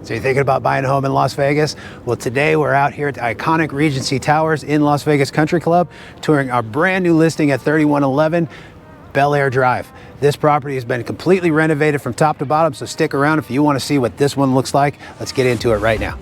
So you're thinking about buying a home in Las Vegas? Well, today we're out here at the iconic Regency Towers in Las Vegas Country Club, touring our brand new listing at 3111 Bel Air Drive. This property has been completely renovated from top to bottom, so stick around if you want to see what this one looks like. Let's get into it right now.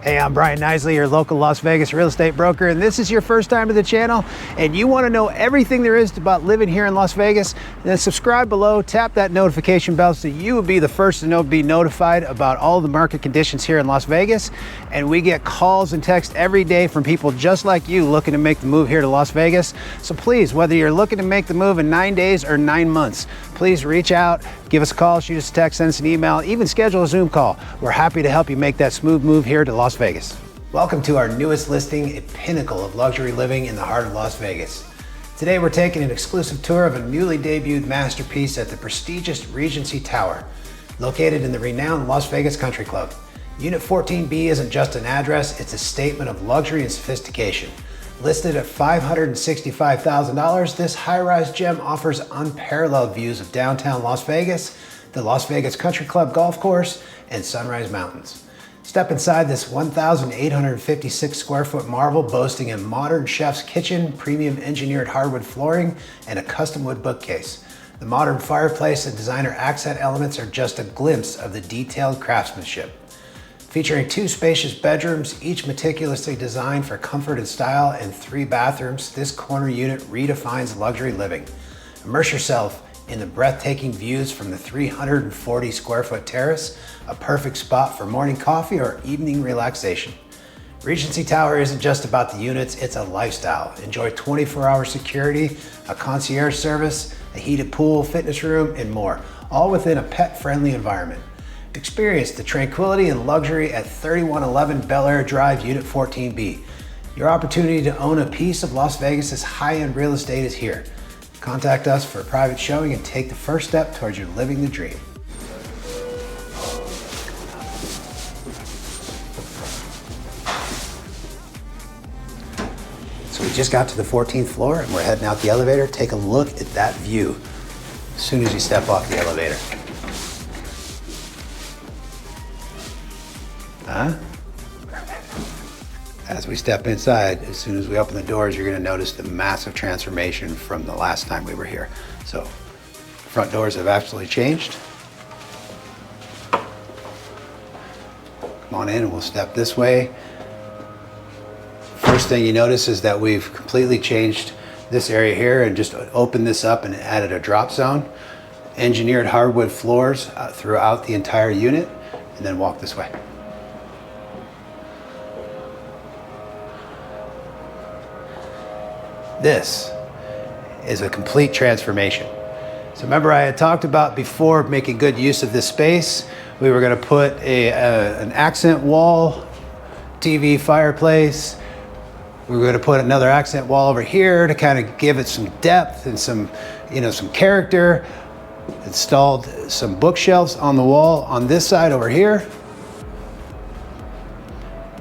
Hey, I'm Bryan Knisley, your local Las Vegas real estate broker, and this is your first time to the channel, and you want to know everything there is about living here in Las Vegas, then subscribe below, tap that notification bell so you will be the first to be notified about all the market conditions here in Las Vegas. And we get calls and texts every day from people just like you looking to make the move here to Las Vegas. So please, whether you're looking to make the move in 9 days or 9 months, please reach out, give us a call, shoot us a text, send us an email, even schedule a Zoom call. We're happy to help you make that smooth move here to Las Vegas. Welcome to our newest listing, a pinnacle of luxury living in the heart of Las Vegas. Today we're taking an exclusive tour of a newly debuted masterpiece at the prestigious Regency Tower, located in the renowned Las Vegas Country Club. Unit 14B isn't just an address, it's a statement of luxury and sophistication. Listed at $565,000, this high-rise gem offers unparalleled views of downtown Las Vegas, the Las Vegas Country Club golf course, and Sunrise Mountains. Step inside this 1,856 square foot marvel boasting a modern chef's kitchen, premium engineered hardwood flooring, and a custom wood bookcase. The modern fireplace and designer accent elements are just a glimpse of the detailed craftsmanship. Featuring 2 spacious bedrooms, each meticulously designed for comfort and style, and 3 bathrooms, this corner unit redefines luxury living. Immerse yourself in the breathtaking views from the 340 square foot terrace, a perfect spot for morning coffee or evening relaxation. Regency Tower isn't just about the units, it's a lifestyle. Enjoy 24-hour security, a concierge service, a heated pool, fitness room, and more, all within a pet-friendly environment. Experience the tranquility and luxury at 3111 Bel Air Drive, Unit 14B. Your opportunity to own a piece of Las Vegas's high-end real estate is here. Contact us for a private showing and take the first step towards your living the dream. So we just got to the 14th floor and we're heading out the elevator. Take a look at that view as soon as you step off the elevator. As we step inside, as soon as we open the doors, you're gonna notice the massive transformation from the last time we were here. So, front doors have absolutely changed. Come on in and we'll step this way. First thing you notice is that we've completely changed this area here and just opened this up and added a drop zone. Engineered hardwood floors throughout the entire unit, and then walk this way. This is a complete transformation. So remember I had talked about before making good use of this space. We were going to put an accent wall, TV, fireplace. We were going to put another accent wall over here to kind of give it some depth and some character. Installed some bookshelves on the wall on this side over here.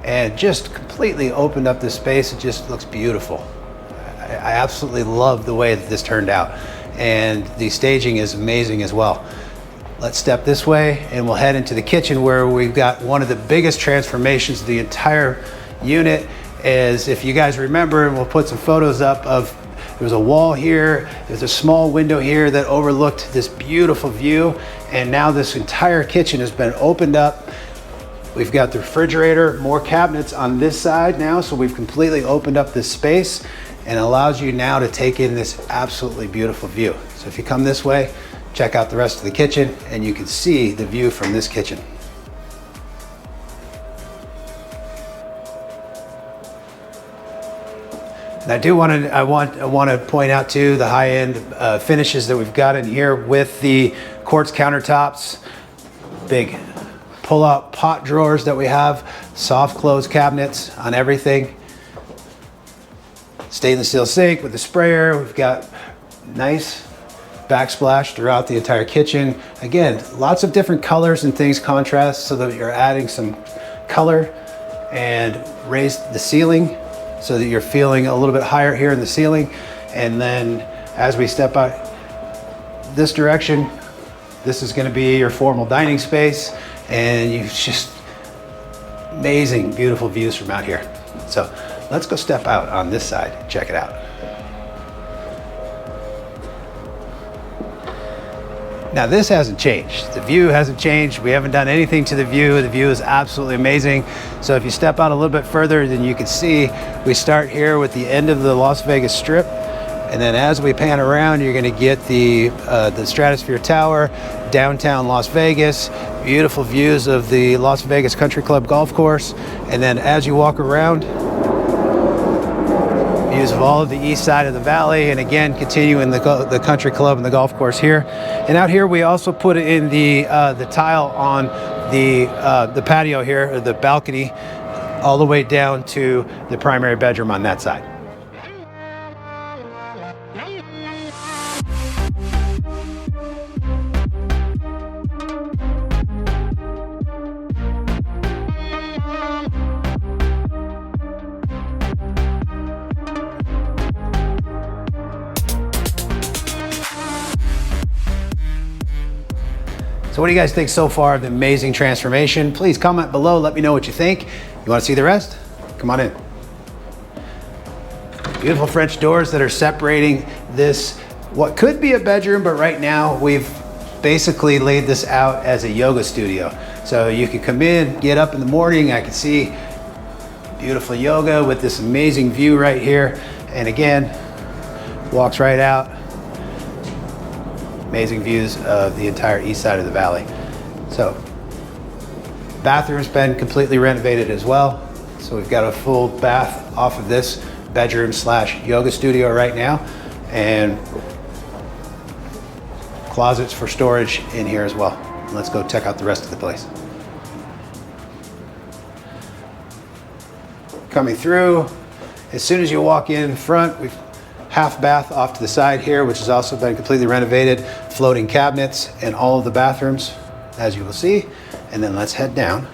And just completely opened up this space. It just looks beautiful. I absolutely love the way that this turned out, and the staging is amazing as well. Let's step this way and we'll head into the kitchen where we've got one of the biggest transformations of the entire unit. Is, if you guys remember, and we'll put some photos up of, there was a wall here, there's a small window here that overlooked this beautiful view, and now this entire kitchen has been opened up. We've got the refrigerator, more cabinets on this side now, so we've completely opened up this space and allows you now to take in this absolutely beautiful view. So if you come this way, check out the rest of the kitchen and you can see the view from this kitchen. And I want to point out too the high-end finishes that we've got in here with the quartz countertops, big pull-out pot drawers that we have, soft close cabinets on everything. Stainless steel sink with the sprayer. We've got nice backsplash throughout the entire kitchen. Again, lots of different colors and things contrast so that you're adding some color and raise the ceiling so that you're feeling a little bit higher here in the ceiling. And then as we step out this direction, this is going to be your formal dining space, and you just amazing, beautiful views from out here. So let's go step out on this side, check it out. Now this hasn't changed. The view hasn't changed. We haven't done anything to the view. The view is absolutely amazing. So if you step out a little bit further, then you can see we start here with the end of the Las Vegas Strip. And then as we pan around, you're gonna get the Stratosphere Tower, downtown Las Vegas, beautiful views of the Las Vegas Country Club golf course. And then as you walk around, views of all of the east side of the valley, and again continuing the country club and the golf course here. And out here we also put in the tile on the patio here, or the balcony, all the way down to the primary bedroom on that side. So what do you guys think so far of the amazing transformation? Please comment below, let me know what you think. You want to see the rest? Come on in. Beautiful French doors that are separating this, what could be a bedroom, but right now we've basically laid this out as a yoga studio. So you can come in, get up in the morning, I can see beautiful yoga with this amazing view right here. And again, walks right out. Amazing views of the entire east side of the valley. So, bathroom's been completely renovated as well. So we've got a full bath off of this bedroom slash yoga studio right now, and closets for storage in here as well. Let's go check out the rest of the place. Coming through, as soon as you walk in front, we've half bath off to the side here, which has also been completely renovated, floating cabinets in all of the bathrooms, as you will see. And then let's head down.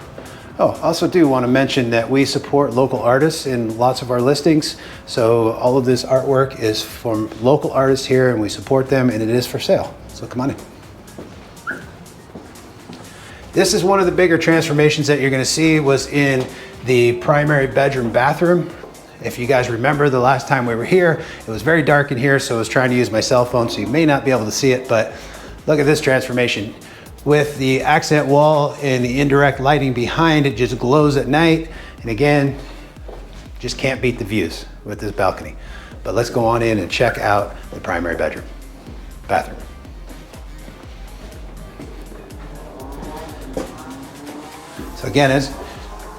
Oh, also do want to mention that we support local artists in lots of our listings. So all of this artwork is from local artists here, and we support them, and it is for sale. So come on in. This is one of the bigger transformations that you're going to see was in the primary bedroom bathroom. If you guys remember the last time we were here, it was very dark in here, so I was trying to use my cell phone, so you may not be able to see it, but look at this transformation. With the accent wall and the indirect lighting behind, it just glows at night. And again, just can't beat the views with this balcony. But let's go on in and check out the primary bathroom. So again, as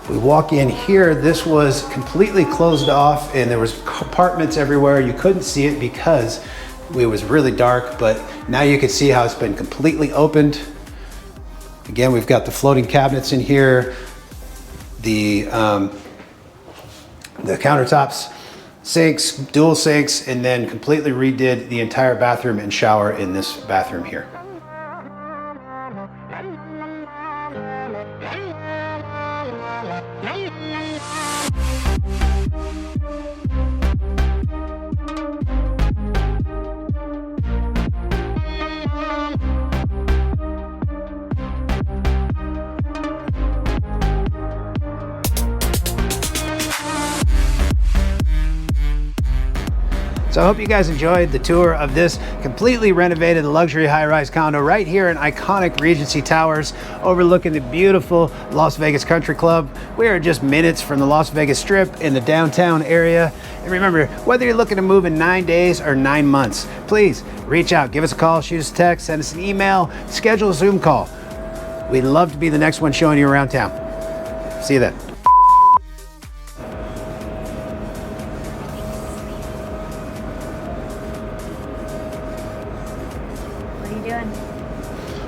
we walk in here, this was completely closed off and there was compartments everywhere. You couldn't see it because it was really dark, but now you can see how it's been completely opened. Again, we've got the floating cabinets in here, the countertops, sinks, dual sinks, and then completely redid the entire bathroom and shower in this bathroom here. So I hope you guys enjoyed the tour of this completely renovated luxury high-rise condo right here in iconic Regency Towers overlooking the beautiful Las Vegas Country Club. We are just minutes from the Las Vegas Strip in the downtown area. And remember, whether you're looking to move in 9 days or 9 months, please reach out, give us a call, shoot us a text, send us an email, schedule a Zoom call. We'd love to be the next one showing you around town. See you then.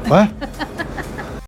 What?